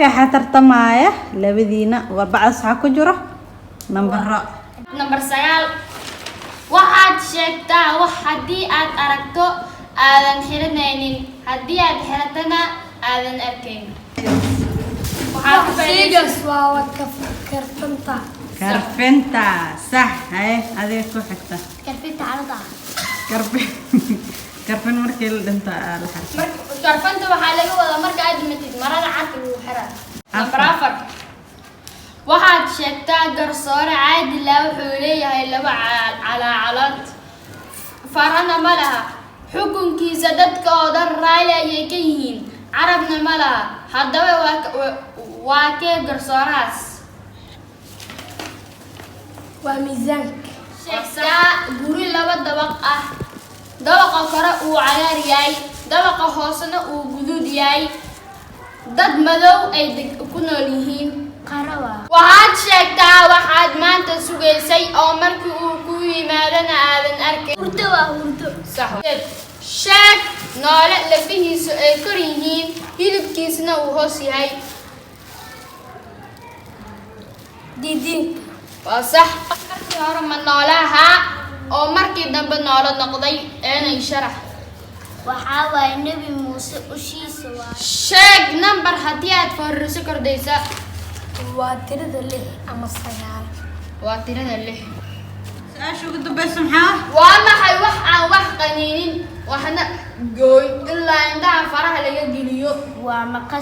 حترتمايا لبدينا وبعد ساعة كجرة نمبر سيال واحد شيكتا وحدي أد أركتو آذن حرنين هدي أد حرتنا آذن أركين سيجس كرفنتا كرفنتا صح هاي هذه كو حتى كرفنتا عرضة كرفن مركل انت الحرف كرفنتا waxaa laga wada marka aad matid marada cad lagu xiraa number 4 waxaad sheegtaa garsoore caadi la wuxuu leeyahay laba calaamad farana ma laha xukunkiisa dadka oo dhan raali ayay ka yihiin carabna ma laha haddaba waa kee garsoorahaas waa miisaanka sheegtaa guri laba dabaq ah dabaqa kore uu cagaar yahay dabaqa hoosena uu guduud yahay dad madow ay ku nool yihiin qarawa waxaad sheegtaa waxaad maanta sugaysay oo markii uu ku yimaadana aadan arkay hurdo waa hurdo sax sheeg noole lafihiisu ay kor yihiin hilibkiisna uu hoos yahay didiinka waa sax markii hore ma noolaha oo markii dambe noolo noqday eenay sharax waxaa waaye nebi muuse ushiisa waa sheeg number haddii aad fariiso kordhaysa waa tirada 6 ama 9 waa tirada 6 ساشو قد بس محاه waa maxay wax aan wax qaniinin waxna gooy ilaa indhaha faraha laga geliyo waa maqas